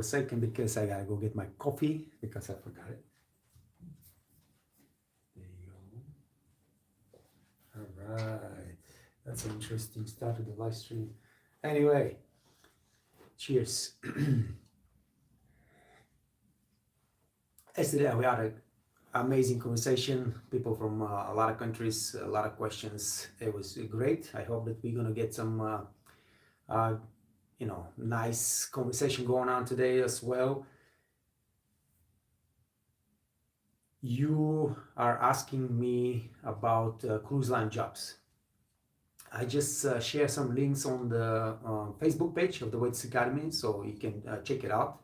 a second because I gotta go get my coffee because I forgot it. There you go. All right. That's an interesting start to the live stream. Anyway, cheers. Yesterday we had an amazing conversation. People from a lot of countries, a lot of questions. It was great. I hope that we're gonna get some nice conversation going on today as well. You are asking me about cruise line jobs. I just share some links on the Facebook page of the Waits Academy, so you can check it out.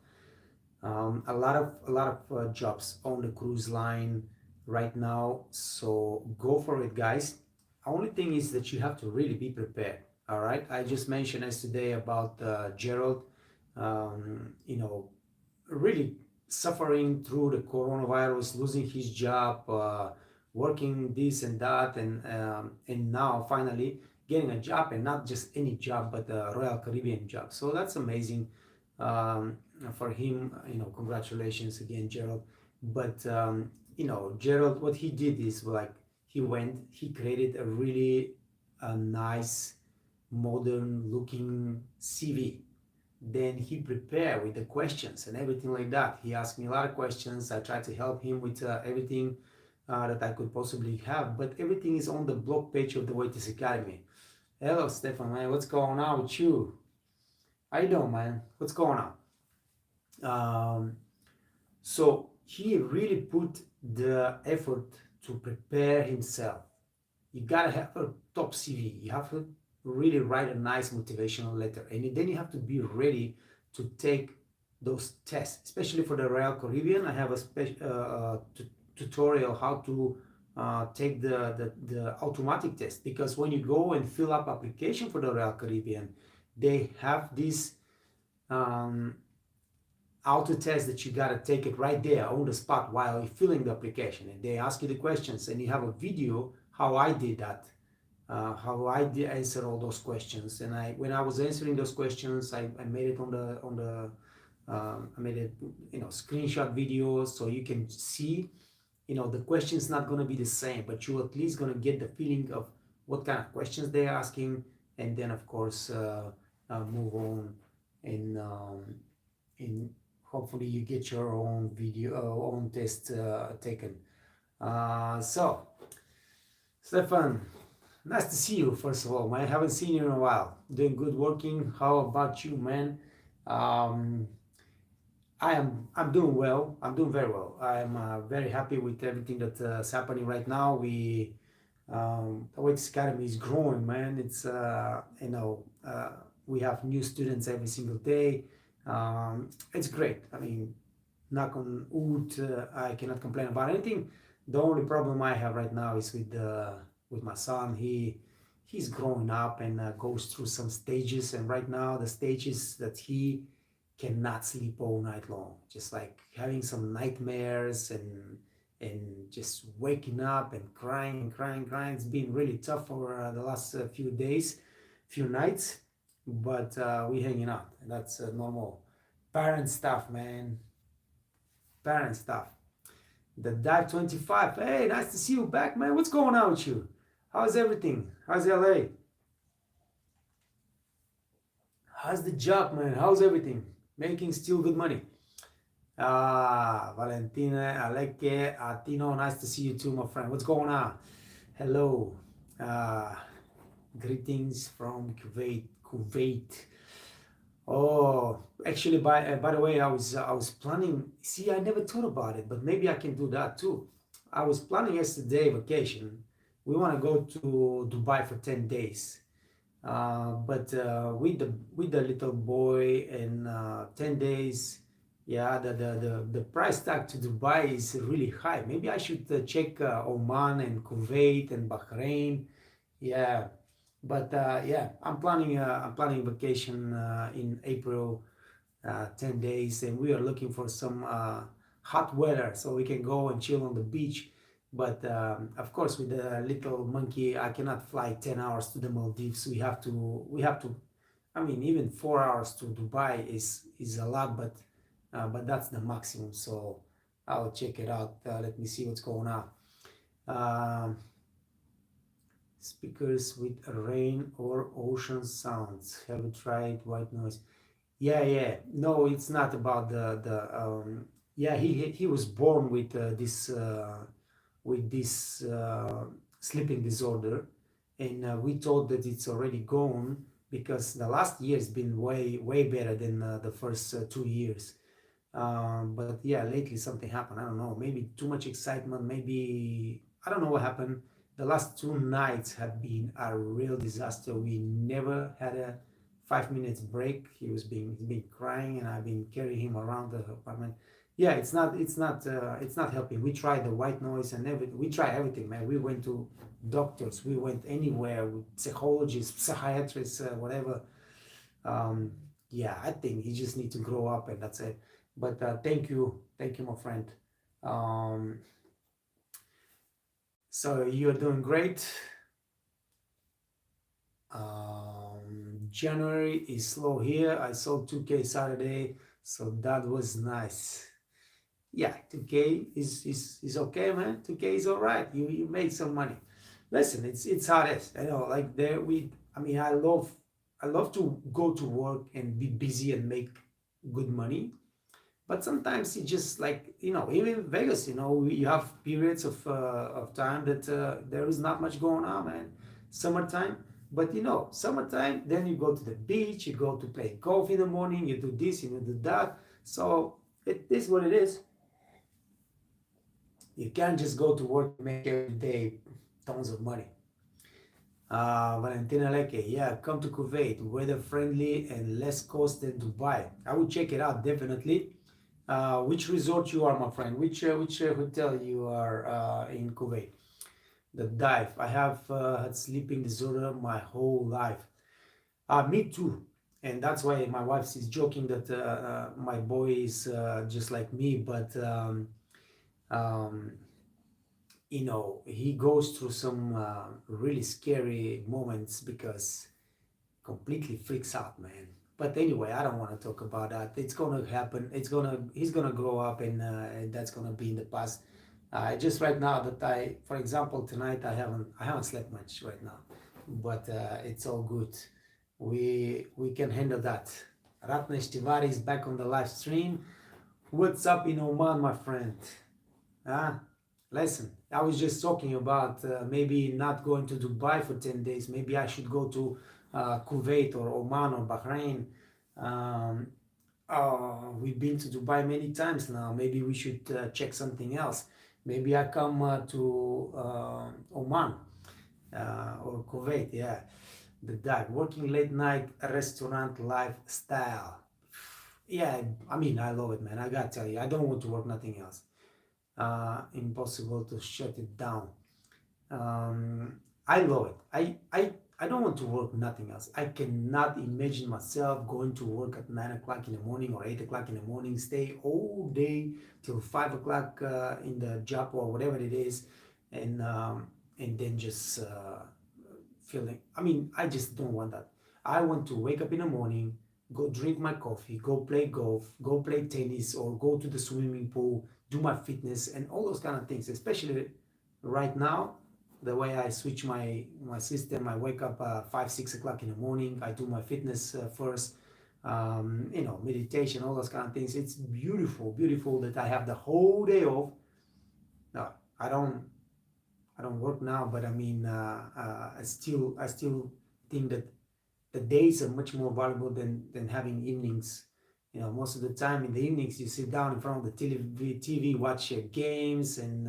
A lot of jobs on the cruise line right now, so go for it, guys. Only thing is that you have to really be prepared. All right, I just mentioned yesterday about Gerald, really suffering through the coronavirus, losing his job, working this and that, and now finally getting a job, and not just any job, but a Royal Caribbean job. So that's amazing for him. Congratulations again, Gerald. But Gerald, what he did is like he created a really nice, modern looking CV. Then he prepared with the questions and everything like that. He asked me a lot of questions. I tried to help him with everything that I could possibly have, but everything is on the blog page of the Waiters Academy. Hello, Stefan, man. What's going on with you? How you doing, man? What's going on? So he really put the effort to prepare himself. You gotta have a top CV. You have to really write a nice motivational letter, and then you have to be ready to take those tests, especially for the Royal Caribbean. I have a special tutorial how to take the automatic test, because when you go and fill up application for the Royal Caribbean, they have this auto test that you gotta take it right there on the spot while you're filling the application, and they ask you the questions, and you have a video how I did that, how I did answer all those questions. And when I was answering those questions, I made it I made it screenshot videos, so you can see the question's not going to be the same, but you at least going to get the feeling of what kind of questions they're asking, and then of course move on, and hopefully you get your own video, own test taken. So Stefan, nice to see you. First of all, man, I haven't seen you in a while. Doing good, working. How about you, man? I'm doing well. I'm doing very well. I'm very happy with everything that's happening right now. The Waits Academy is growing, man. It's we have new students every single day. It's great. I mean, knock on wood, I cannot complain about anything. The only problem I have right now is with my son. He's growing up and goes through some stages, and right now the stages that he cannot sleep all night long, just like having some nightmares and just waking up and crying. It's been really tough for the last few nights, but we hanging out, and that's normal parent stuff, man. Parent stuff. The Dive 25. Hey, nice to see you back, man. What's going on with you? How's everything? How's LA? How's the job, man? How's everything? Making still good money. Valentina, Aleke, Tino, nice to see you too, my friend. What's going on? Hello. Greetings from Kuwait. Oh, actually, by the way, I was planning. See, I never thought about it, but maybe I can do that too. I was planning yesterday vacation. We want to go to Dubai for 10 days, but with the little boy and 10 days, yeah, the price tag to Dubai is really high. Maybe I should check Oman and Kuwait and Bahrain. Yeah. But yeah, I'm planning vacation in April, 10 days, and we are looking for some hot weather so we can go and chill on the beach. But of course, with the little monkey, I cannot fly 10 hours to the Maldives. We have to. I mean, even 4 hours to Dubai is a lot, but but that's the maximum. So I'll check it out. Let me see what's going on. Um, Speakers with rain or ocean sounds. Have you tried white noise? Yeah, yeah. No, it's not about the. Yeah, he was born with this sleeping disorder, and we thought that it's already gone because the last year has been way better than the first 2 years. But yeah, lately something happened. I don't know. Maybe too much excitement. Maybe I don't know what happened. The last 2 nights have been a real disaster. We never had a 5 minutes break. He's been crying, and I've been carrying him around the apartment. Yeah, it's not helping. We tried the white noise and everything. We tried everything, man. We went to doctors. We went anywhere with psychologists, psychiatrists, whatever. um, yeah, I think he just needs to grow up, and that's it. But thank you, my friend. Um, so you're doing great. January is slow here. I sold 2K Saturday, so that was nice. Yeah, 2K is okay, man. 2K is all right. You made some money. Listen, it's hard as I know. Like there, we. I mean, I love to go to work and be busy and make good money. But sometimes it's just like, even Vegas, you have periods of time that there is not much going on, man. Summertime. But summertime, then you go to the beach, you go to play golf in the morning, you do this, you do that. So it is what it is. You can't just go to work and make every day tons of money. Valentina Leke, yeah, come to Kuwait, weather friendly and less cost than Dubai. I would check it out definitely. Which resort you are, my friend? Which hotel you are in Kuwait? The dive. I have had sleeping disorder my whole life. Me too. And that's why my wife is joking that my boy is just like me, but um, he goes through some really scary moments because completely freaks out, man. But anyway, I don't want to talk about that. It's gonna happen. He's gonna grow up, and that's gonna be in the past. Just right now that for example, tonight I haven't slept much right now, but it's all good. We can handle that. Ratnesh Tiwari is back on the live stream. What's up in Oman, my friend? Ah, listen, I was just talking about maybe not going to Dubai for 10 days. Maybe I should go to Kuwait or Oman or Bahrain. Um, we've been to Dubai many times now. Maybe we should check something else. Maybe I come to Oman or Kuwait. Yeah, the dive, working late night restaurant lifestyle. Yeah, I mean, I love it, man. I gotta tell you, I don't want to work nothing else. Impossible to shut it down. I love it. I don't want to work nothing else. I cannot imagine myself going to work at 9 o'clock in the morning or 8 o'clock in the morning, stay all day till 5 o'clock in the job or whatever it is, and then just feeling. I mean, I just don't want that. I want to wake up in the morning, go drink my coffee, go play golf, go play tennis, or go to the swimming pool, do my fitness, and all those kind of things. Especially right now, the way I switch my system, I wake up 5 6 o'clock in the morning. I do my fitness first. Meditation, all those kind of things. It's beautiful that I have the whole day off. No, I don't. I don't work now, but I mean, I still think that the days are much more valuable than having evenings. Most of the time in the evenings you sit down in front of the TV, watch games, and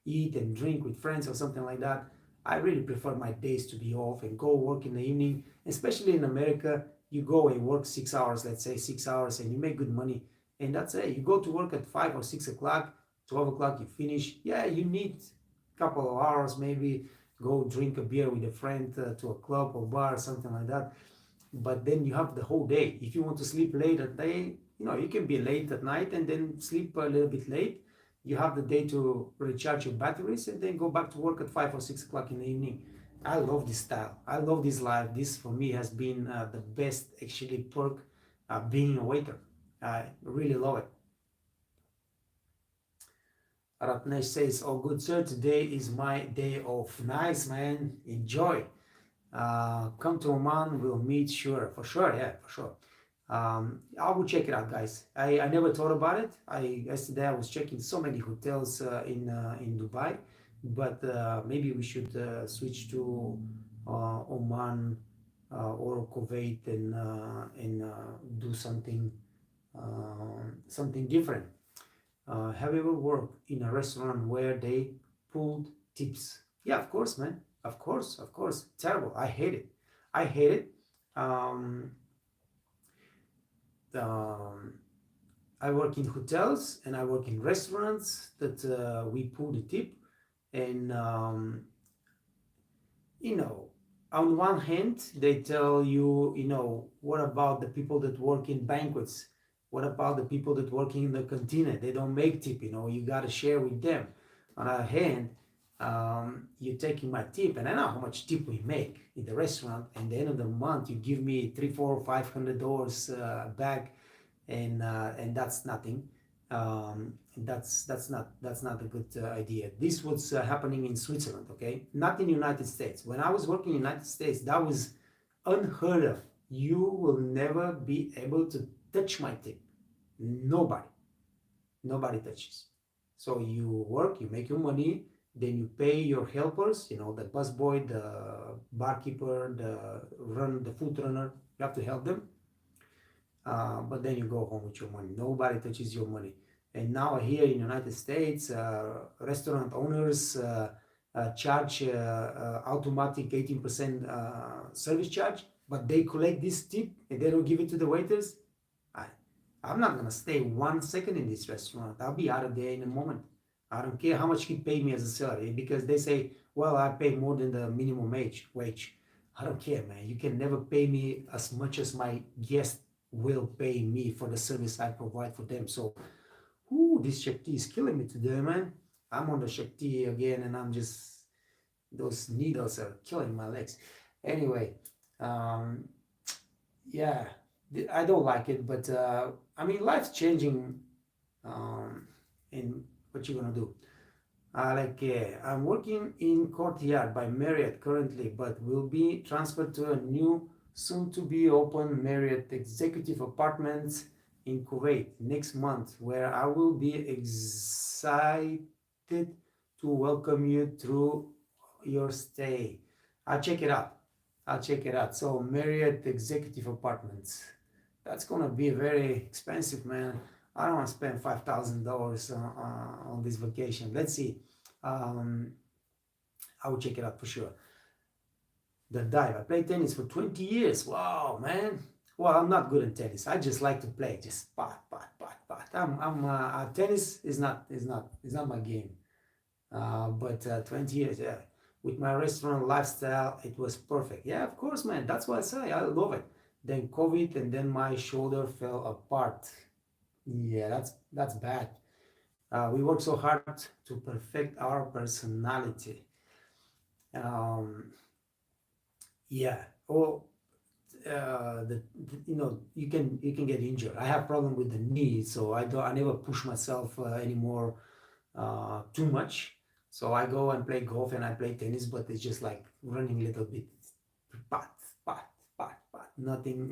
eat and drink with friends or something like that. I really prefer my days to be off and go work in the evening. Especially in America, you go and work 6 hours, let's say 6 hours, and you make good money. And that's it. You go to work at 5 or 6 o'clock, 12 o'clock, you finish. Yeah, you need a couple of hours, maybe go drink a beer with a friend to a club or bar, something like that. But then you have the whole day. If you want to sleep late at night, you can be late at night and then sleep a little bit late. You have the day to recharge your batteries and then go back to work at 5 or 6 o'clock in the evening. I love this style. I love this life. This for me has been the best actually perk being a waiter. I really love it. Ratnesh says, "Oh, good sir, today is my day off." Nice, man. Enjoy. Come to Oman. We'll meet. Sure, for sure. Yeah, for sure. I will check it out, guys. I never thought about it. Yesterday I was checking so many hotels in Dubai, but maybe we should switch to Oman or Kuwait and do something different. Have you ever worked in a restaurant where they pulled tips? Yeah, of course, man. Of course, of course. Terrible. I hate it. I hate it. Um, um, I work in hotels and I work in restaurants that we pull the tip. And, you know, on one hand, they tell you, what about the people that work in banquets? What about the people that working in the cantina? They don't make tip, you got to share with them. On the other hand, you're taking my tip, and I know how much tip we make in the restaurant. And at the end of the month, you give me $300, $400, $500 back, and that's nothing. That's not a good idea. This was happening in Switzerland, okay, not in the United States. When I was working in the United States, that was unheard of. You will never be able to touch my tip. Nobody touches. So you work, you make your money, then you pay your helpers, the busboy, the barkeeper, the food runner. You have to help them, but then you go home with your money. Nobody touches your money. And now here in the United States, restaurant owners charge automatic 18% service charge, but they collect this tip and they don't give it to the waiters. I'm not gonna stay 1 second in this restaurant. I'll be out of there in a moment. I don't care how much he paid me as a salary, because they say, well, I pay more than the minimum wage. I don't care, man. You can never pay me as much as my guest will pay me for the service I provide for them. So, this Shakti is killing me today, man. I'm on the Shakti again, and those needles are killing my legs. Anyway, yeah, I don't like it, but life's changing, and what you gonna do? I'm working in Courtyard by Marriott currently, but will be transferred to a new, soon to be open Marriott executive apartments in Kuwait next month, where I will be excited to welcome you through your stay. I'll check it out. So Marriott executive apartments. That's gonna be very expensive, man. I don't want to spend $5,000 on this vacation. Let's see. I will check it out for sure. The dive. I played tennis for 20 years. Wow, man. Well, I'm not good at tennis. I just like to play. Just pot. Tennis is not my game. But 20 years, yeah. With my restaurant lifestyle, it was perfect. Yeah, of course, man. That's why I say I love it. Then COVID, and then my shoulder fell apart. Yeah, that's bad. We work so hard to perfect our personality. Um, yeah. Oh, you can get injured. I have problem with the knee, so I never push myself anymore too much. So I go and play golf and I play tennis, but it's just like running a little bit, pat, pat, pat, pat. Nothing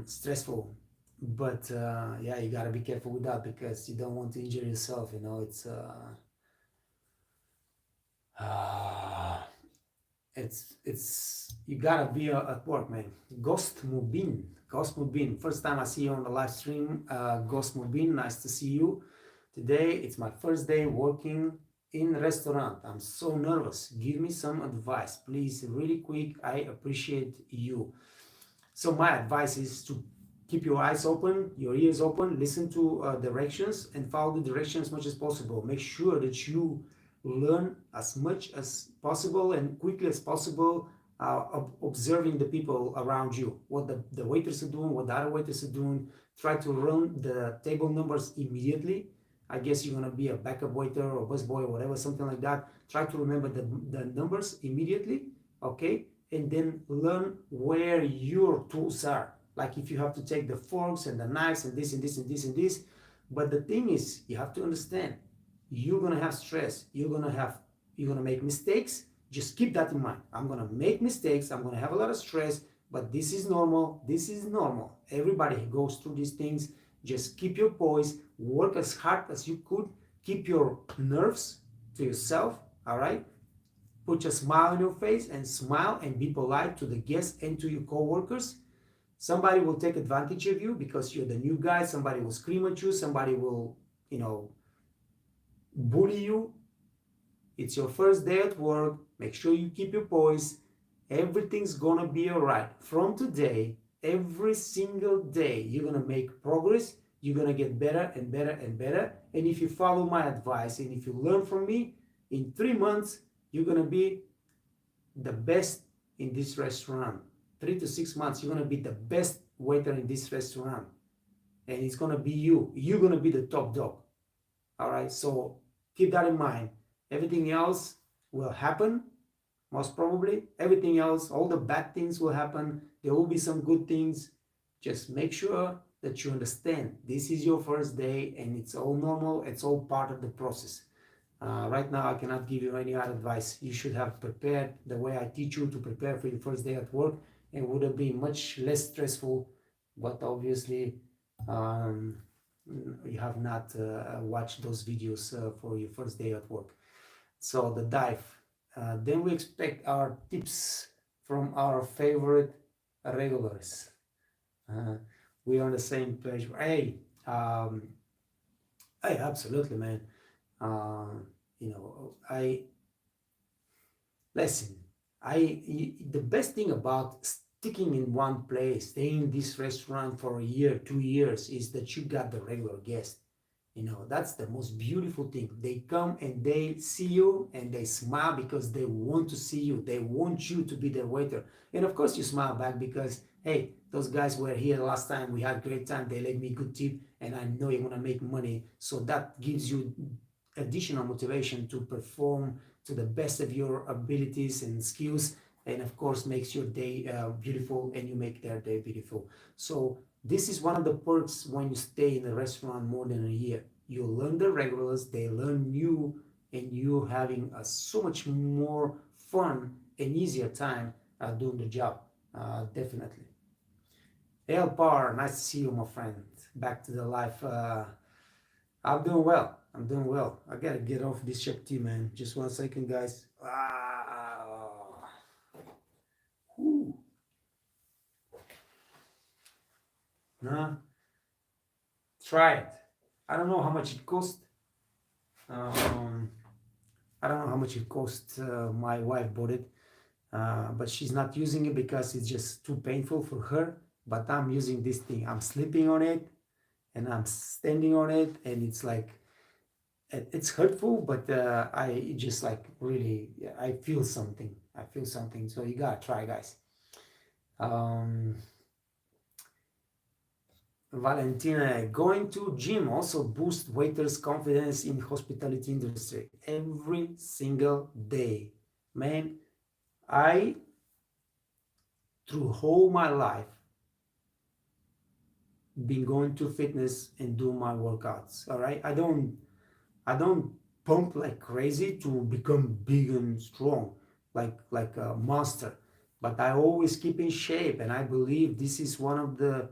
stressful. But yeah, you gotta be careful with that, because you don't want to injure yourself. Uh, it's you gotta be at work, man. Ghost Mubin. First time I see you on the live stream. Ghost Mubin, nice to see you. Today it's my first day working in restaurant. I'm so nervous. Give me some advice, please, really quick. I appreciate you. So my advice is to keep your eyes open, your ears open, listen to directions, and follow the directions as much as possible. Make sure that you learn as much as possible and quickly as possible, observing the people around you, what the waiters are doing, what the other waiters are doing. Try to run the table numbers immediately. I guess you're gonna be a backup waiter or busboy or whatever, something like that. Try to remember the numbers immediately, okay? And then learn where your tools are. Like if you have to take the forks and the knives and this and this and this and this, But the thing is, you have to understand, you're gonna have stress. You're gonna make mistakes. Just keep that in mind. I'm gonna make mistakes. I'm gonna have a lot of stress, but this is normal. This is normal. Everybody goes through these things. Just keep your poise. Work as hard as you could. Keep your nerves to yourself. All right. Put a smile on your face and smile and be polite to the guests and to your coworkers. Somebody will take advantage of you because you're the new guy. Somebody will scream at you. Somebody will, bully you. It's your first day at work. Make sure you keep your poise. Everything's gonna be all right. From today, every single day, you're gonna make progress. You're gonna get better and better and better. And if you follow my advice and if you learn from me, in 3 months, you're gonna be the best in this restaurant. 3 to 6 months, you're gonna be the best waiter in this restaurant. And it's gonna be you. You're gonna be the top dog. All right, so keep that in mind. Everything else will happen, most probably. Everything else, all the bad things will happen. There will be some good things. Just make sure that you understand this is your first day and it's all normal. It's all part of the process. Right now, I cannot give you any other advice. You should have prepared the way I teach you to prepare for your first day at work, and would have been much less stressful. But obviously, you have not watched those videos for your first day at work. So the dive. Then we expect our tips from our favorite regulars. We are on the same page. Hey, absolutely, man. I listen. The best thing about sticking in one place, staying in this restaurant for a year, 2 years, is that you got the regular guest. That's the most beautiful thing. They come and they see you and they smile because they want to see you. They want you to be their waiter. And of course you smile back because, hey, those guys were here last time. We had a great time. They let me good tip and I know you're going to make money. So that gives you additional motivation to perform to the best of your abilities and skills. And of course makes your day beautiful and you make their day beautiful. So this is one of the perks when you stay in a restaurant more than a year. You learn the regulars, they learn you, and you having a so much more fun and easier time doing the job. Definitely. El Par, nice to see you, my friend. Back to the life. I'm doing well. I'm doing well. I gotta get off this Shep tea, man. Just 1 second, guys. Whew. Nah, try it. I don't know how much it cost. I don't know how much it cost. My wife bought it, but she's not using it because it's just too painful for her. But I'm using this thing. I'm sleeping on it, and I'm standing on it, and it's like it's hurtful, but I just like really I feel something. I feel something. So you gotta try, guys. Valentina, going to gym also boost waiters' confidence in hospitality industry every single day. Man, I through whole my life been going to fitness and do my workouts. All right, I don't pump like crazy to become big and strong like a monster, but I always keep in shape, and I believe this is one of the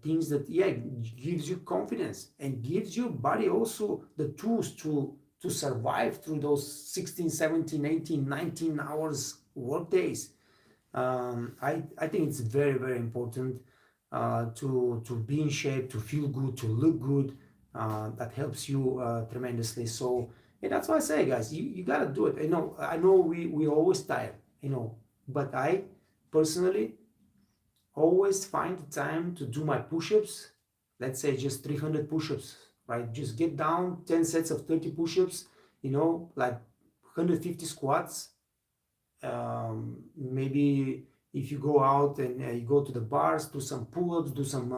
things that gives you confidence and gives your body also the tools to survive through those 16, 17, 18, 19 hours work days. I think it's very, very important to be in shape, to feel good, to look good. That helps you tremendously. So that's why I say, guys, you gotta do it. I know we always tired, but I personally always find the time to do my push-ups. Let's say just 300 push-ups, right? Just get down 10 sets of 30 push-ups, like 150 squats. Maybe if you go out and you go to the bars, do some pull-ups, do some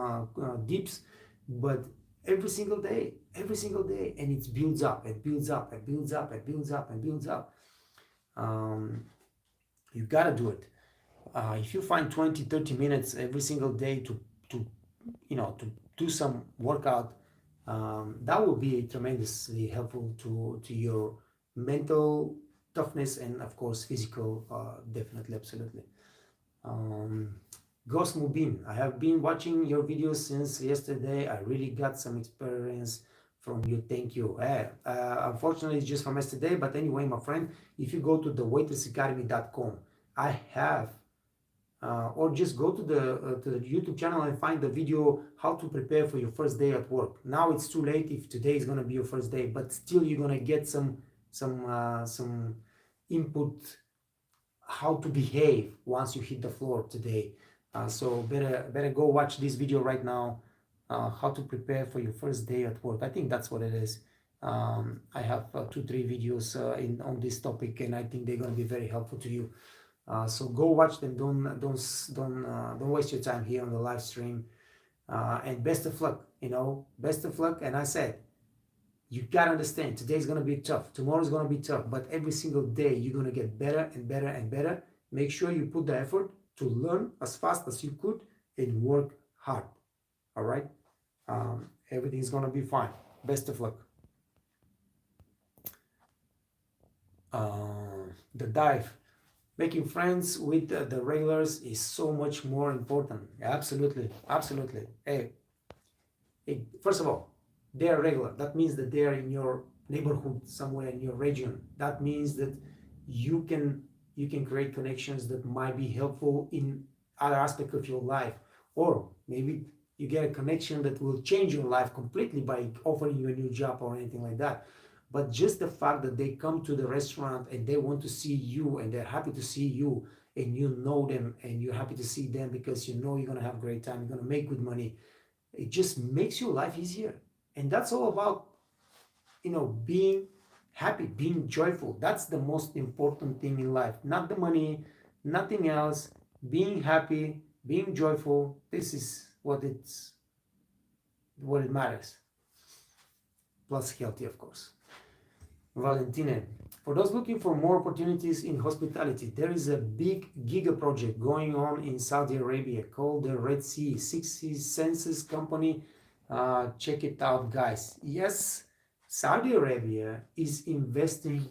dips, but every single day, and it builds up and builds up and builds up and builds up and builds up. You gotta do it. If you find 20-30 minutes every single day to do some workout, That will be tremendously helpful to your mental toughness and of course physical, definitely, absolutely. um, Ghost Mubin, I have been watching your videos since yesterday. I really got some experience from you. Thank you. Unfortunately, it's just from yesterday, but anyway, my friend, if you go to the waitressacademy.com, I have or just go to the YouTube channel and find the video how to prepare for your first day at work. Now it's too late if today is gonna be your first day, but still you're gonna get some input how to behave once you hit the floor today. So better go watch this video right now. How to prepare for your first day at work. I think that's what it is. I have 2-3 videos on this topic, and I think they're gonna be very helpful to you. So go watch them. Don't waste your time here on the live stream. And best of luck. Best of luck. And I said, you gotta understand, today's gonna be tough, tomorrow's gonna be tough, but every single day you're gonna get better and better and better. Make sure you put the effort to learn as fast as you could and work hard. All right. Everything's gonna be fine. Best of luck. The dive. Making friends with the regulars is so much more important. Absolutely, absolutely. Hey, first of all, they are regular. That means that they are in your neighborhood, somewhere in your region. That means that you can create connections that might be helpful in other aspects of your life, or maybe you get a connection that will change your life completely by offering you a new job or anything like that. But just the fact that they come to the restaurant and they want to see you and they're happy to see you, and you know them and you're happy to see them because you know you're going to have a great time, you're going to make good money, it just makes your life easier. And that's all about being happy, being joyful. That's the most important thing in life, not the money, nothing else. Being happy, being joyful, this is what it matters, plus healthy, of course. Valentina, for those looking for more opportunities in hospitality, there is a big giga project going on in Saudi Arabia called the Red Sea 60 Senses Company. Check it out, guys. Yes, Saudi Arabia is investing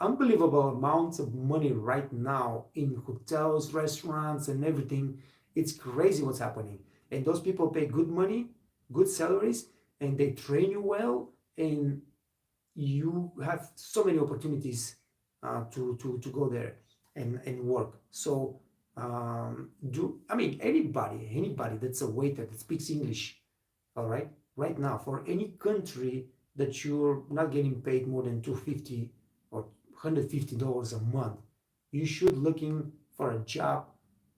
unbelievable amounts of money right now in hotels, restaurants, and everything. It's crazy what's happening. And those people pay good money, good salaries, and they train you well, and you have so many opportunities to go there and work. So anybody that's a waiter that speaks English, all right now, for any country that you're not getting paid more than $250 or $150 a month, you should looking for a job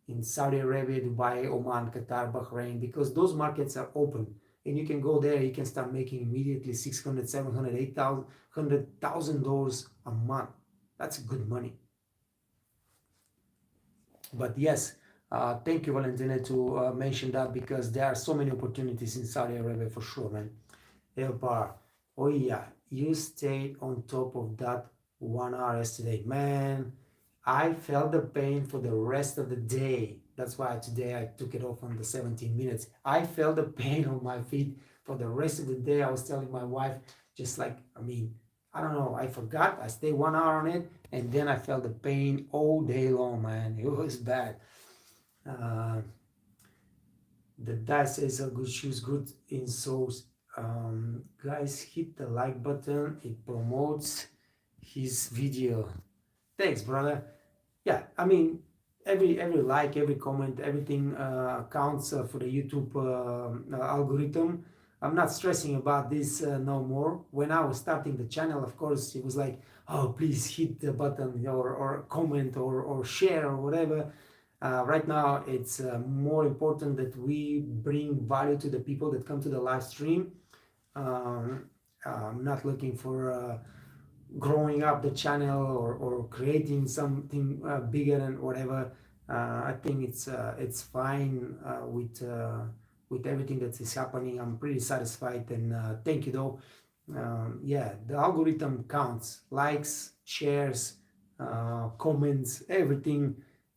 in Saudi Arabia, Dubai, Oman, Qatar, Bahrain, because those markets are open. And you can go there, you can start making immediately $600, $700, $8,000, $100,000 a month. That's good money. But yes, thank you, Valentina, to mention that, because there are so many opportunities in Saudi Arabia for sure, man. Elbar, oh yeah, you stayed on top of that 1 hour yesterday. Man, I felt the pain for the rest of the day. That's why today I took it off on the 17 minutes. I felt the pain on my feet for the rest of the day. I was telling my wife, just like, I don't know, I forgot. I stayed 1 hour on it, and then I felt the pain all day long, man. It was bad. The dice says good shoes, good insoles. Guys, hit the like button. It promotes his video. Thanks, brother. Yeah, every like, every comment, everything counts for the YouTube algorithm. I'm not stressing about this no more. When I was starting the channel, of course, it was like, oh, please hit the button or comment or share or whatever. Right now, it's more important that we bring value to the people that come to the live stream. I'm not looking for growing up the channel or creating something bigger and whatever. I think it's fine with everything that is happening. I'm pretty satisfied, and thank you though. Yeah, the algorithm counts: likes, shares, comments, everything.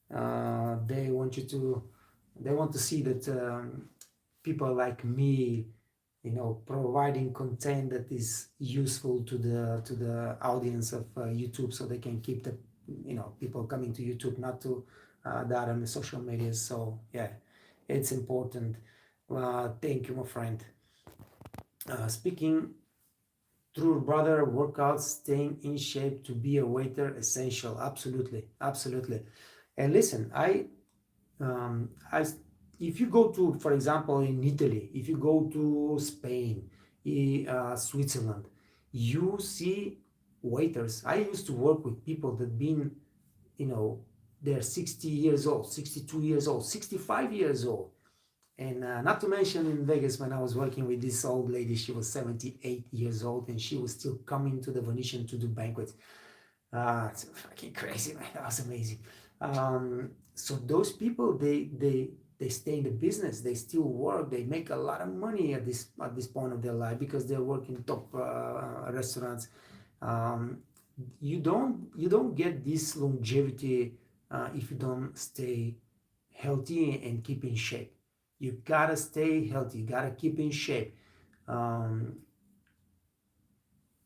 They want to see that people like me providing content that is useful to the audience of YouTube, so they can keep the people coming to YouTube, not to that on the social media. So yeah, it's important. Thank you, my friend. Speaking true, brother, workouts, staying in shape to be a waiter, essential. Absolutely, absolutely. And listen, I, if you go to, for example, in Italy, if you go to Spain, Switzerland, you see waiters. I used to work with people that been, you know, they're 60 years old, 62 years old, 65 years old. And not to mention in Vegas, when I was working with this old lady, she was 78 years old and she was still coming to the Venetian to do banquets. It's fucking crazy, man. That was amazing. So those people, they stay in the business. They still work. They make a lot of money at this point of their life because they're working top restaurants. Um, you don't get this longevity if you don't stay healthy and keep in shape. You gotta stay healthy. You gotta keep in shape. Um,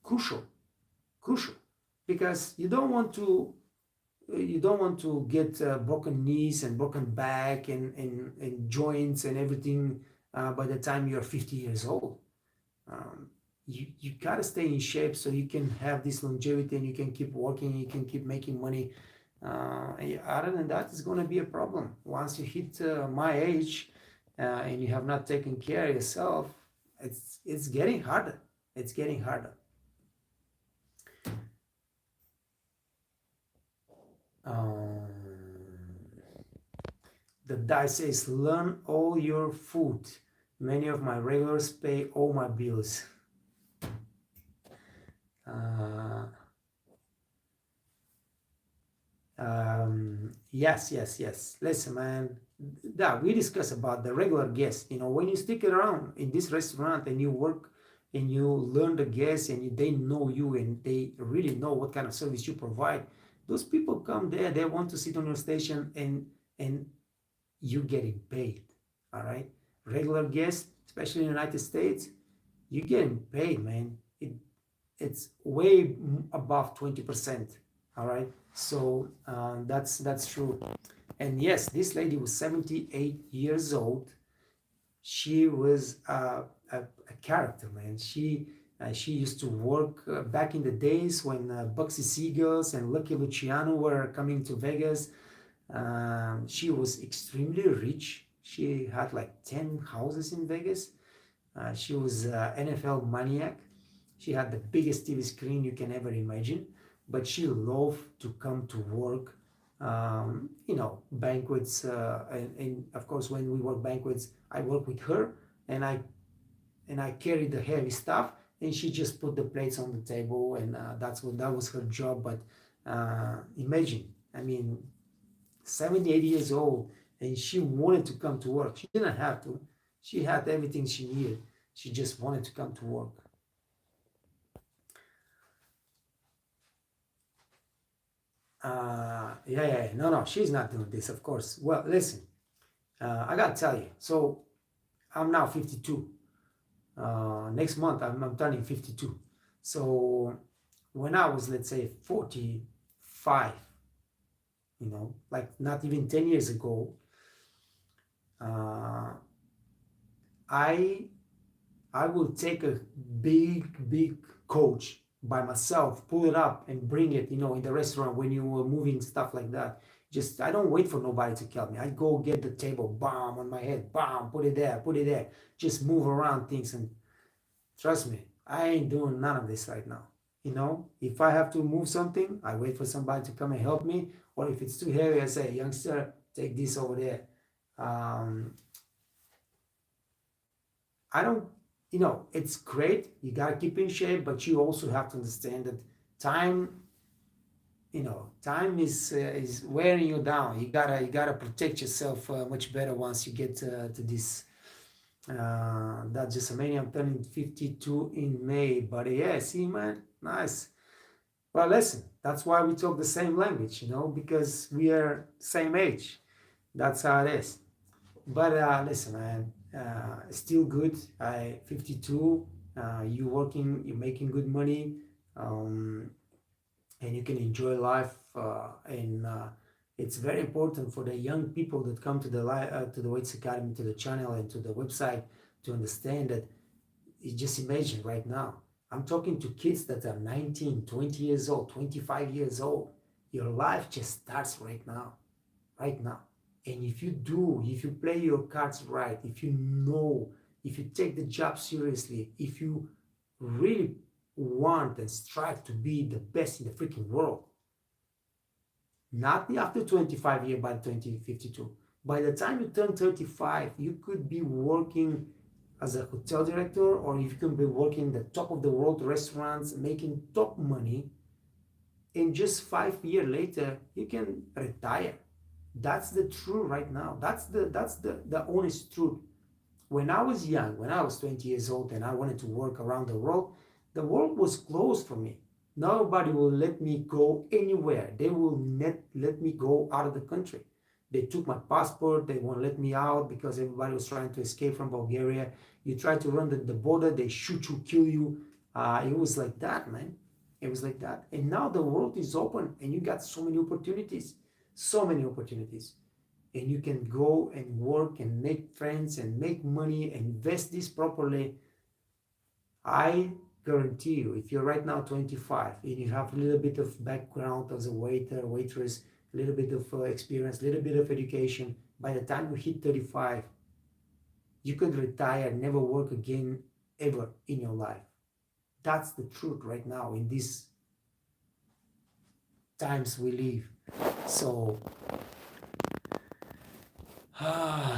crucial, crucial, because you don't want to get broken knees and broken back and joints and everything by the time you're 50 years old. You gotta stay in shape so you can have this longevity and you can keep working, you can keep making money. Other than that, it's gonna be a problem. Once you hit my age and you have not taken care of yourself, it's getting harder. It's getting harder. Um, the die says, learn all your food. Many of my regulars pay all my bills. Uh, yes, yes, yes. Listen, man. Yeah, we discuss about the regular guests. When you stick around in this restaurant and you work and you learn the guests and they know you and they really know what kind of service you provide, those people come there. They want to sit on your station and you getting paid. All right, regular guests, especially in the United States, you getting paid, man. It's way above 20%. All right, so that's true. And yes, this lady was 78 years old. She was a character, man. She used to work back in the days when Bugsy Siegels and Lucky Luciano were coming to Vegas. She was extremely rich. She had like 10 houses in Vegas. She was an NFL maniac. She had the biggest TV screen you can ever imagine, but she loved to come to work. Banquets, and of course, when we work banquets, I work with her, and I carried the heavy stuff, and she just put the plates on the table, and that was her job. But imagine, I mean, 78 years old, and she wanted to come to work. She didn't have to. She had everything she needed. She just wanted to come to work. Yeah. No, she's not doing this, of course. Well, listen, I gotta tell you. So I'm now 52. Next month, I'm turning 52. So when I was, let's say, 45, like not even 10 years ago, uh, I I will take a big coach by myself, pull it up and bring it, in the restaurant when you were moving stuff like that. Just I don't wait for nobody to help me. I go get the table, bam, on my head, bam, put it there, put it there. Just move around things, and trust me, I ain't doing none of this right now. If I have to move something, I wait for somebody to come and help me. Or if it's too heavy, I say, youngster, take this over there. Um, I don't, it's great. You got to keep in shape, but you also have to understand that time, time is wearing you down. You gotta protect yourself much better once you get to this. That's just amazing. I'm turning 52 in May, but yeah, see, man, nice. Well, listen, that's why we talk the same language, because we are same age. That's how it is. But listen, man. Still good. I 52. You working, you making good money, um, and you can enjoy life. And it's very important for the young people that come to to the Weights Academy, to the channel, and to the website to understand that. You just imagine right now. I'm talking to kids that are 19, 20 years old, 25 years old. Your life just starts right now, right now. And if you play your cards right, if you know, if you take the job seriously, if you really want and strive to be the best in the freaking world, not after 25 years, by 2052. By the time you turn 35, you could be working as a hotel director, or if you can be working the top of the world restaurants, making top money, and just 5 years later, you can retire. That's the truth right now. That's the honest truth. When I was young, when I was 20 years old and I wanted to work around the world was closed for me. Nobody will let me go anywhere. They will not let me go out of the country. They took my passport. They won't let me out because everybody was trying to escape from Bulgaria. You try to run the border, they shoot you, kill you. It was like that, man. It was like that. And now the world is open and you got so many opportunities. So many opportunities, and you can go and work and make friends and make money and invest this properly. I guarantee you, if you're right now 25 and you have a little bit of background as a waiter, waitress, a little bit of experience, a little bit of education, by the time you hit 35, you could retire, never work again ever in your life. That's the truth right now in these times we live. So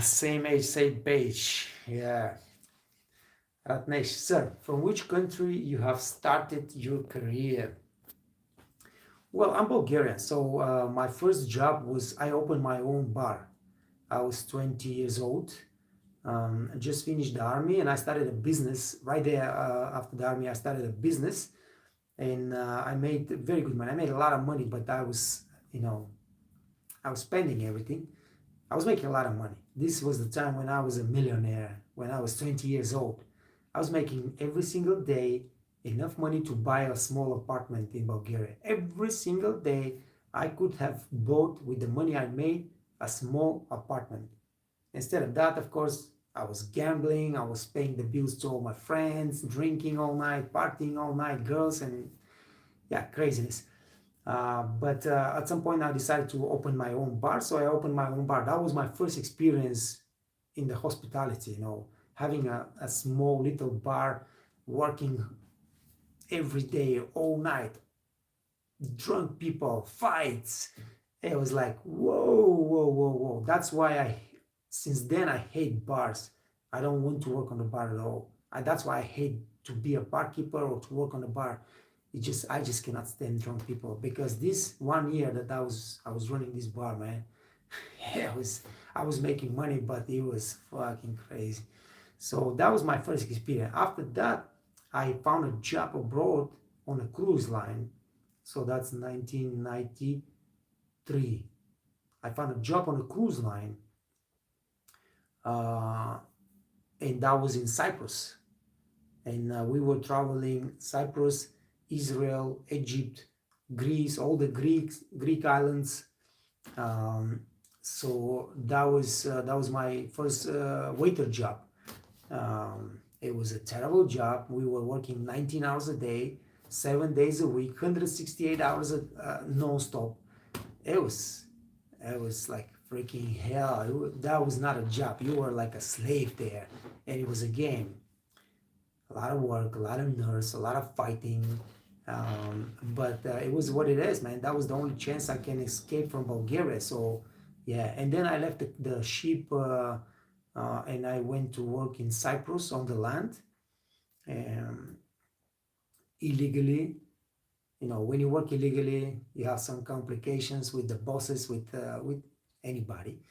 same age, same page. Yeah. Ratnesh, sir, from which country you have started your career? Well, I'm Bulgarian, so my first job was I opened my own bar. I was 20 years old. I just finished the army and I started a business right there after the army. I started a business and I made very good money. I made a lot of money, but you know, I was spending everything. I was making a lot of money. This was the time when I was a millionaire, when I was 20 years old. I was making every single day enough money to buy a small apartment in Bulgaria. Every single day, I could have bought with the money I made a small apartment. Instead of that, of course, I was gambling, I was paying the bills to all my friends, drinking all night, partying all night, girls, and yeah, craziness. But at some point, I decided to open my own bar. So I opened my own bar. That was my first experience in the hospitality, having a small little bar, working every day, all night, drunk people, fights. It was like, whoa, whoa, whoa, whoa. That's why since then, I hate bars. I don't want to work on the bar at all. That's why I hate to be a barkeeper or to work on the bar. I just cannot stand drunk people, because this 1 year that I was running this bar, man, yeah, I was making money, but it was fucking crazy. So that was my first experience. After that, I found a job abroad on a cruise line. So that's 1993. I found a job on a cruise line, uh, and that was in Cyprus. And we were traveling Cyprus, Israel, Egypt, Greece, all the Greek islands. Um, so that was my first waiter job. It was a terrible job. We were working 19 hours a day, 7 days a week, 168 hours non-stop. It was like freaking hell. That was not a job. You were like a slave there, and it was a game. A lot of work, a lot of nerves, a lot of fighting. But it was what it is, man. That was the only chance I can escape from Bulgaria. So, yeah. And then I left the ship and I went to work in Cyprus on the land, um, illegally. When you work illegally, you have some complications with the bosses, with anybody.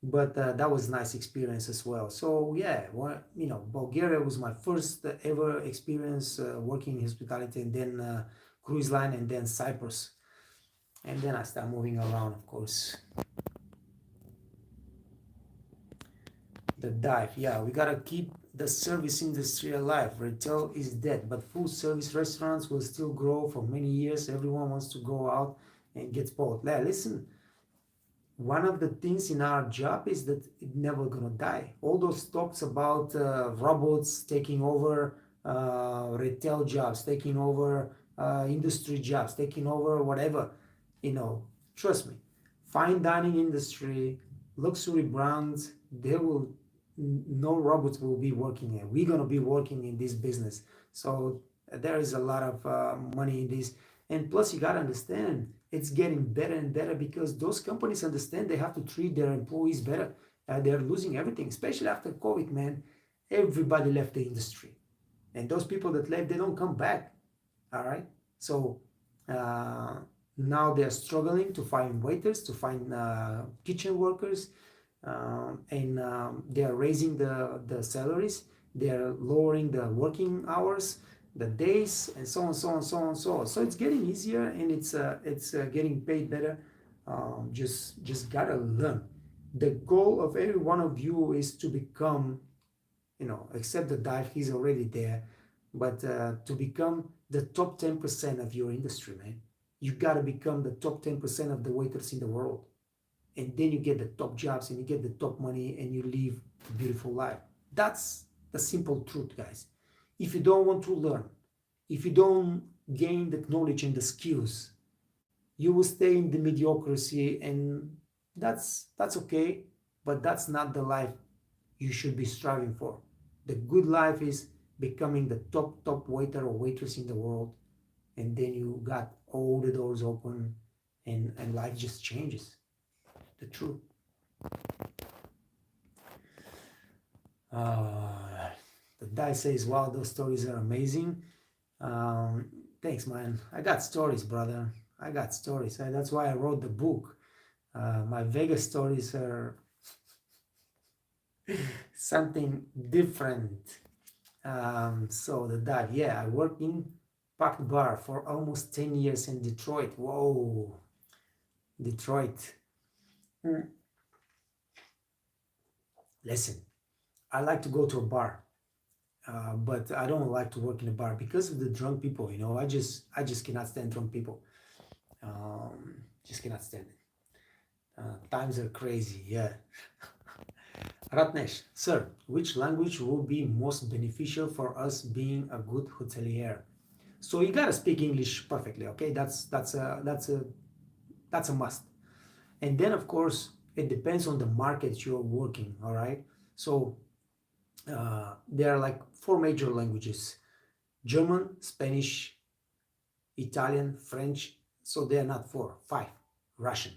But that was a nice experience as well. So yeah, Bulgaria was my first ever experience working in hospitality, and then cruise line, and then Cyprus, and then I start moving around, of course. The dive, yeah, we gotta keep the service industry alive. Retail is dead, but food service restaurants will still grow for many years. Everyone wants to go out and get spoiled. Yeah, listen, one of the things in our job is that it never gonna die. All those talks about robots taking over retail jobs, taking over industry jobs, taking over whatever, you know, trust me, fine dining industry, luxury brands, they will, no robots will be working here. We're gonna be working in this business. So there is a lot of money in this. And plus, you gotta understand, it's getting better and better because those companies understand they have to treat their employees better. They're losing everything, especially after COVID, man. Everybody left the industry. And those people that left, they don't come back. All right. So uh, now they're struggling to find waiters, to find kitchen workers, and they're raising the salaries. They're lowering the working hours, the days, and so on, so on, so on, so on. So it's getting easier and it's getting paid better. Just gotta learn. The goal of every one of you is to become, except the dive, he's already there, but to become the top 10% of your industry, man. You gotta become the top 10% of the waiters in the world. And then you get the top jobs and you get the top money and you live a beautiful life. That's the simple truth, guys. If you don't want to learn, if you don't gain the knowledge and the skills, you will stay in the mediocrity, and that's okay, but that's not the life you should be striving for. The good life is becoming the top waiter or waitress in the world, and then you got all the doors open, and life just changes. The truth. Uh, the guy says, "Wow, those stories are amazing." Thanks, man. I got stories, brother. I got stories. That's why I wrote the book. My Vegas stories are something different. So the dive, yeah, I worked in packed bar for almost 10 years in Detroit. Whoa, Detroit. Mm. Listen, I like to go to a bar, but I don't like to work in a bar because of the drunk people. I just cannot stand drunk people. Just cannot stand it. Times are crazy. Yeah. Ratnesh, sir, which language will be most beneficial for us being a good hotelier? So you gotta speak English perfectly. Okay, that's a must. And then of course it depends on the market you're working. All right. So there are like four major languages: German, Spanish, Italian, French. So they're not four, five. Russian.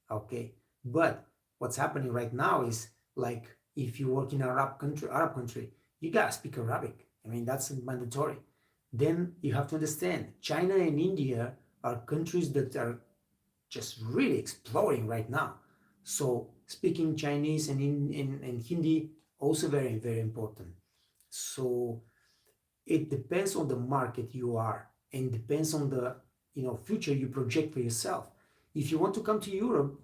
Okay. But what's happening right now is, like, if you work in an Arab country, you gotta speak Arabic. I mean, that's mandatory. Then you have to understand, China and India are countries that are just really exploding right now. So speaking Chinese and Hindi also very, very important. So it depends on the market you are, and depends on the future you project for yourself. If you want to come to Europe,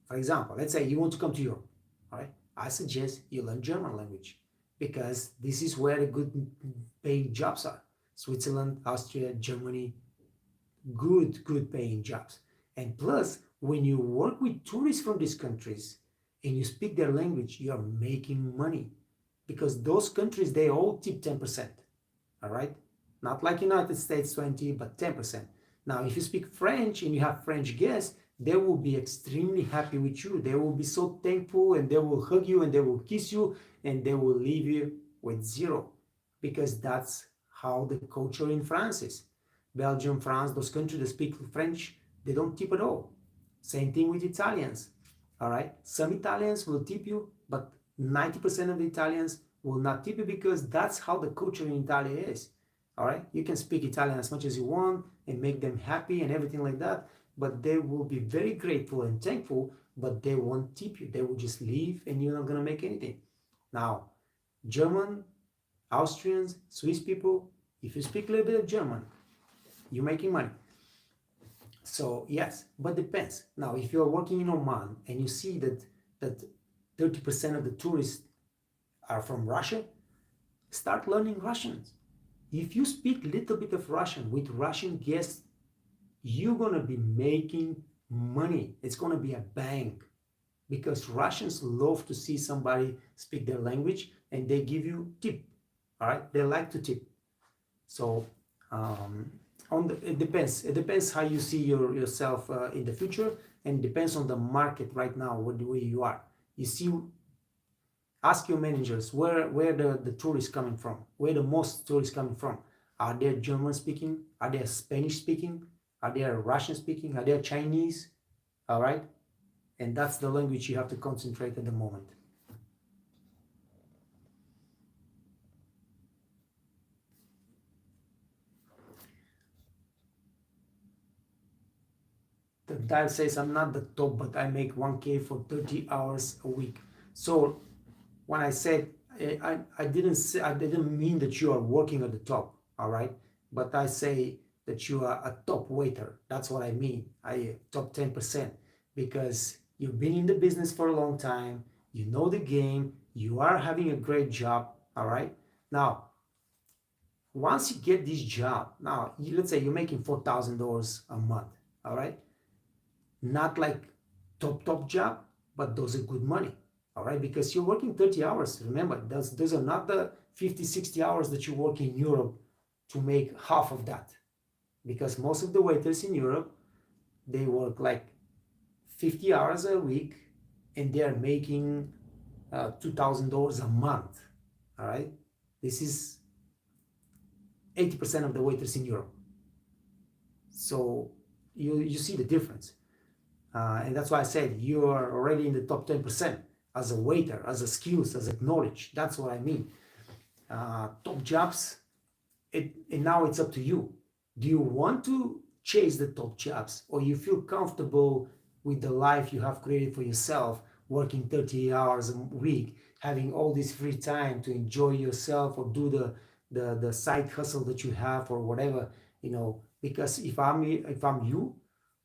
for example, let's say you want to come to Europe, all right, I suggest you learn German language, because this is where the good paying jobs are. Switzerland, Austria, Germany, good paying jobs. And plus, when you work with tourists from these countries and you speak their language, you are making money, because those countries, they all tip 10%. All right, not like United States 20, but 10%. Now if you speak French and you have French guests, they will be extremely happy with you. They will be so thankful, and they will hug you and they will kiss you, and they will leave you with zero, because that's how the culture in France is. Belgium, France, those countries that speak French, they don't tip at all. Same thing with Italians. All right, some Italians will tip you, but 90% of the Italians will not tip you, because that's how the culture in Italy is. All right, you can speak Italian as much as you want and make them happy and everything like that, but they will be very grateful and thankful, but they won't tip you. They will just leave and you're not going to make anything. Now, German, Austrians, Swiss people, if you speak a little bit of German, you're making money. So yes, but depends. Now, if you're working in Oman and you see that 30% of the tourists are from Russia, start learning Russian. If you speak a little bit of Russian with Russian guests, you're gonna be making money. It's gonna be a bank because Russians love to see somebody speak their language and they give you tip. All right, they like to tip. So um, it depends. It depends how you see yourself in the future, and depends on the market right now, where you are. You see, ask your managers where the tourists coming from, where the most tourists coming from. Are they German speaking? Are they Spanish speaking? Are they Russian speaking? Are they Chinese? All right, and that's the language you have to concentrate at the moment. The guy says, I'm not the top, but I make 1K for 30 hours a week. So when I said, I didn't mean that you are working at the top, all right? But I say that you are a top waiter. That's what I mean. I top 10%, because you've been in the business for a long time. You know the game. You are having a great job, all right? Now, once you get this job, now let's say you're making $4,000 a month, all right? Not like top job, but those are good money, all right? Because you're working 30 hours. Remember, those are not the 50, 60 hours that you work in Europe to make half of that. Because most of the waiters in Europe, they work like 50 hours a week and they're making $2,000 a month, all right? This is 80% of the waiters in Europe. So you see the difference. And that's why I said you are already in the top 10% as a waiter, as a skills, as a knowledge. That's what I mean. Top jobs, and now it's up to you. Do you want to chase the top jobs, or you feel comfortable with the life you have created for yourself, working 30 hours a week, having all this free time to enjoy yourself or do the side hustle that you have or whatever, you know? Because if I'm you,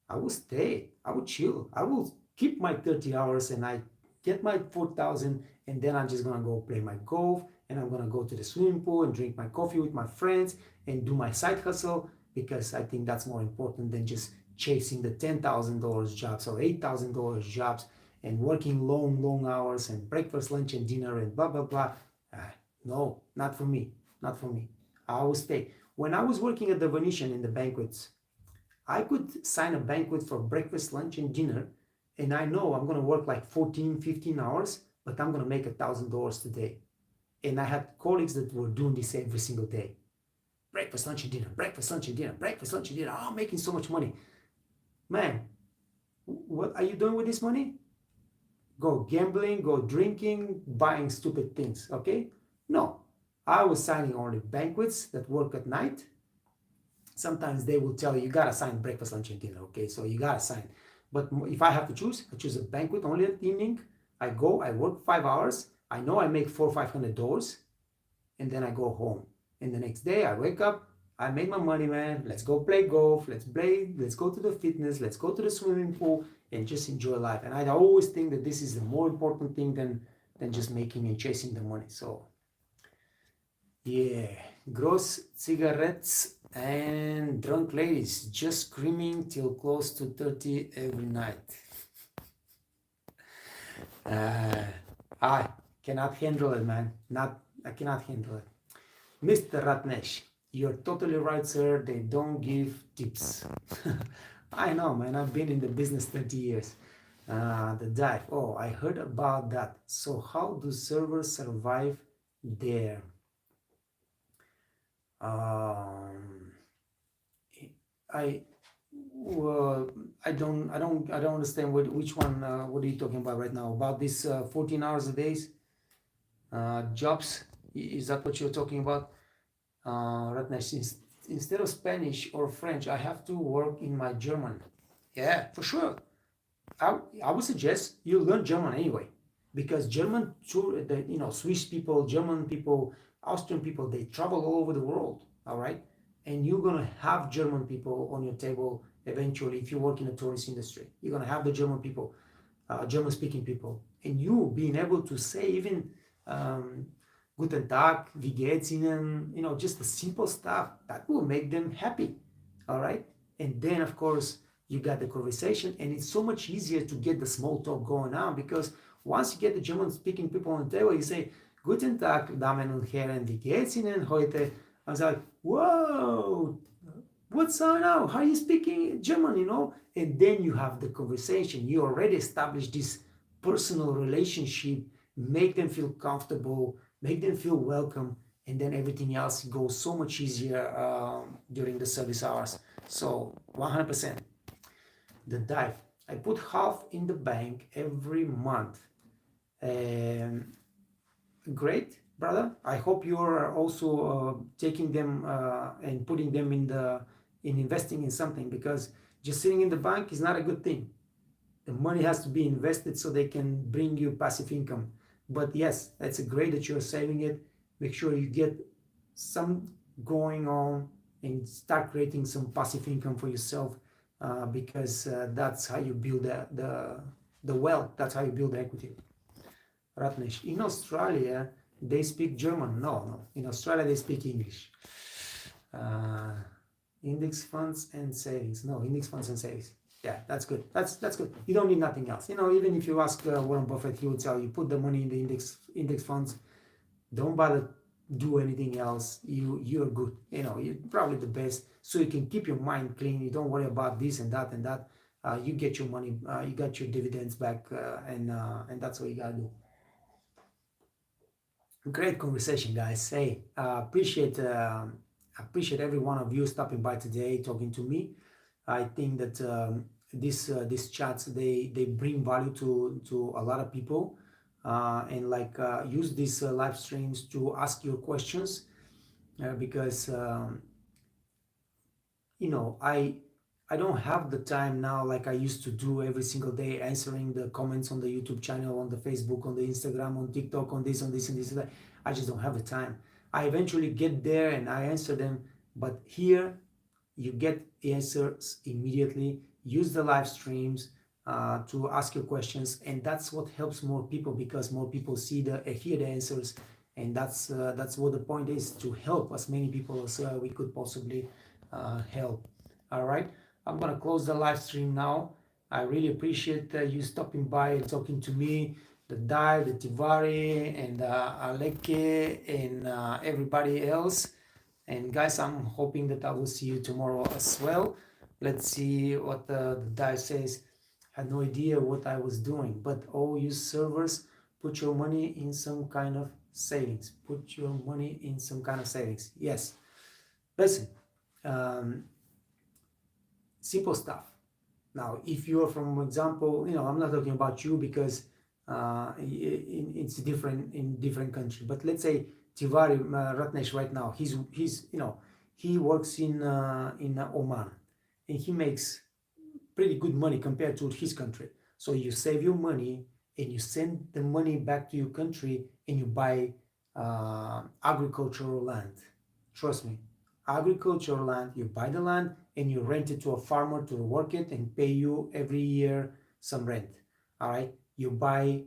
I will stay. I will chill. I will keep my 30 hours and I get my 4,000, and then I'm just gonna go play my golf, and I'm gonna go to the swimming pool and drink my coffee with my friends and do my side hustle, because I think that's more important than just chasing the $10,000 jobs or $8,000 jobs and working long hours and breakfast, lunch, and dinner and blah blah blah. No, not for me. Not for me. I will stay. When I was working at the Venetian in the banquets, I could sign a banquet for breakfast, lunch, and dinner, and I know I'm going to work like 14, 15 hours, but I'm going to make $1,000 today. And I had colleagues that were doing this every single day. Breakfast, lunch, and dinner, breakfast, lunch, and dinner, breakfast, lunch, and dinner. Oh, I'm making so much money. Man, what are you doing with this money? Go gambling, go drinking, buying stupid things, okay? No, I was signing only banquets that work at night. Sometimes they will tell you, you gotta sign breakfast, lunch, and dinner, okay? So you gotta sign. But if I have to choose, I choose a banquet only at evening. I go, I work 5 hours. I know I make $400-$500, and then I go home. And the next day I wake up, I made my money, man. Let's go play golf. Let's go to the fitness. Let's go to the swimming pool and just enjoy life. And I always think that this is the more important thing than just making and chasing the money. So yeah, gross cigarettes and drunk ladies just screaming till close to 30 every night. I cannot handle it, man. I cannot handle it. Mr. Ratnesh, you're totally right, sir. They don't give tips. I know, man. I've been in the business 30 years. The dive. Oh, I heard about that. So how do servers survive there? I don't understand which one. What are you talking about right now? About this 14 hours a day jobs? Is that what you're talking about? Ratnesh, instead of Spanish or French, I have to work in my German. Yeah, for sure. I would suggest you learn German anyway, because German, Swiss people, German people, Austrian people, they travel all over the world, all right? And you're gonna have German people on your table eventually if you work in the tourist industry. You're gonna have the German people, German-speaking people, and you being able to say even um, Guten Tag, wie geht's Ihnen? Just the simple stuff that will make them happy. All right. And then, of course, you got the conversation, and it's so much easier to get the small talk going on because once you get the German speaking people on the table, you say, Guten Tag, Damen und Herren, wie geht's Ihnen heute? I was like, whoa, what's up now? How are you speaking German, And then you have the conversation. You already established this personal relationship, make them feel comfortable, make them feel welcome, and then everything else goes so much easier during the service hours. So 100%. The dive. I put half in the bank every month. Um, Great, brother. I hope you are also taking them and putting them in investing in something, because just sitting in the bank is not a good thing. The money has to be invested so they can bring you passive income. But yes, it's great that you're saving it. Make sure you get some going on and start creating some passive income for yourself, because that's how you build the wealth. That's how you build equity. Ratnesh, in Australia, they speak German. No. In Australia, they speak English. Uh, Index funds and savings. No, index funds and savings. Yeah, that's good. That's good. You don't need nothing else. Even if you ask Warren Buffett, he would tell you put the money in the index funds. Don't bother do anything else. You're good. You're probably the best. So you can keep your mind clean. You don't worry about this and that and that. You get your money. You got your dividends back, and that's what you gotta do. Great conversation, guys. Hey, appreciate every one of you stopping by today, talking to me. I think that these chats they bring value to a lot of people, and use these live streams to ask your questions, because I don't have the time now like I used to do every single day, answering the comments on the YouTube channel, on the Facebook, on the Instagram, on TikTok, on this and this and that. I just don't have the time. I eventually get there and I answer them, but here you get answers immediately. Use the live streams to ask your questions, and that's what helps more people, because more people hear the answers, and that's what the point is, to help as many people as we could possibly help. All right. I'm gonna close the live stream now. I really appreciate you stopping by and talking to me, the Dai, the Tivari, and Aleke, and everybody else. And guys, I'm hoping that I will see you tomorrow as well. Let's see what the Dai says. Had no idea what I was doing, but all you servers, put your money in some kind of savings. Put your money in some kind of savings. Yes. Listen. Simple stuff. Now, if you're, from example, I'm not talking about you because it's different in different country. But let's say Tivari Ratnesh right now, he's he works in Oman, and he makes pretty good money compared to his country. So you save your money and you send the money back to your country, and you buy agricultural land. Trust me, agricultural land. You buy the land and you rent it to a farmer to work it and pay you every year some rent. All right. You buy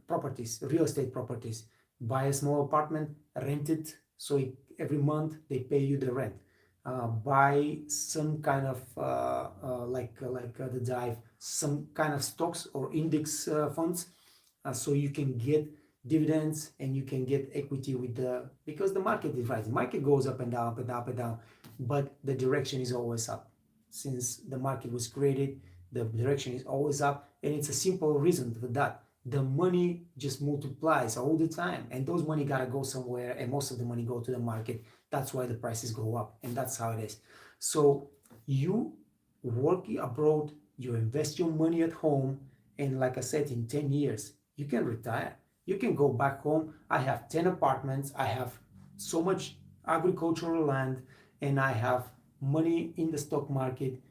properties, real estate properties. Buy a small apartment, rent it, so every month they pay you the rent. Buy some kind of like the dive, some kind of stocks or index funds, so you can get dividends and you can get equity because the market is rising. Market goes up and down, up and down, up and down, but the direction is always up. Since the market was created, the direction is always up, and it's a simple reason for that. The money just multiplies all the time, and those money gotta go somewhere, and most of the money go to the market. That's why the prices go up, and that's how it is. So you work abroad, you invest your money at home, and like I said, in 10 years you can retire. You can go back home. I have 10 apartments, I have so much agricultural land, and I have money in the stock market,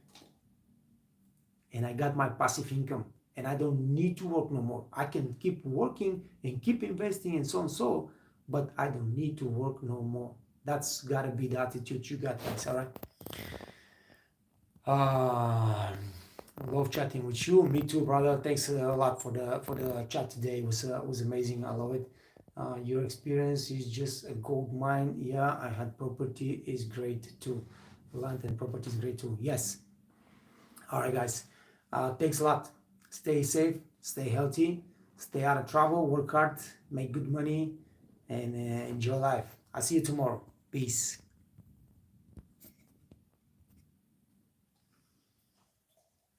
and I got my passive income, and I don't need to work no more. I can keep working and keep investing and so on, but I don't need to work no more. That's gotta be the attitude you got, guys. All right. Love chatting with you. Me too, brother. Thanks a lot for the chat today. It was amazing. I love it. Your experience is just a gold mine. Yeah, I had property is great too. Land and property is great too. Yes. All right, guys. Thanks a lot. Stay safe, stay healthy, stay out of trouble, work hard, make good money, and enjoy life. I'll see you tomorrow. Peace.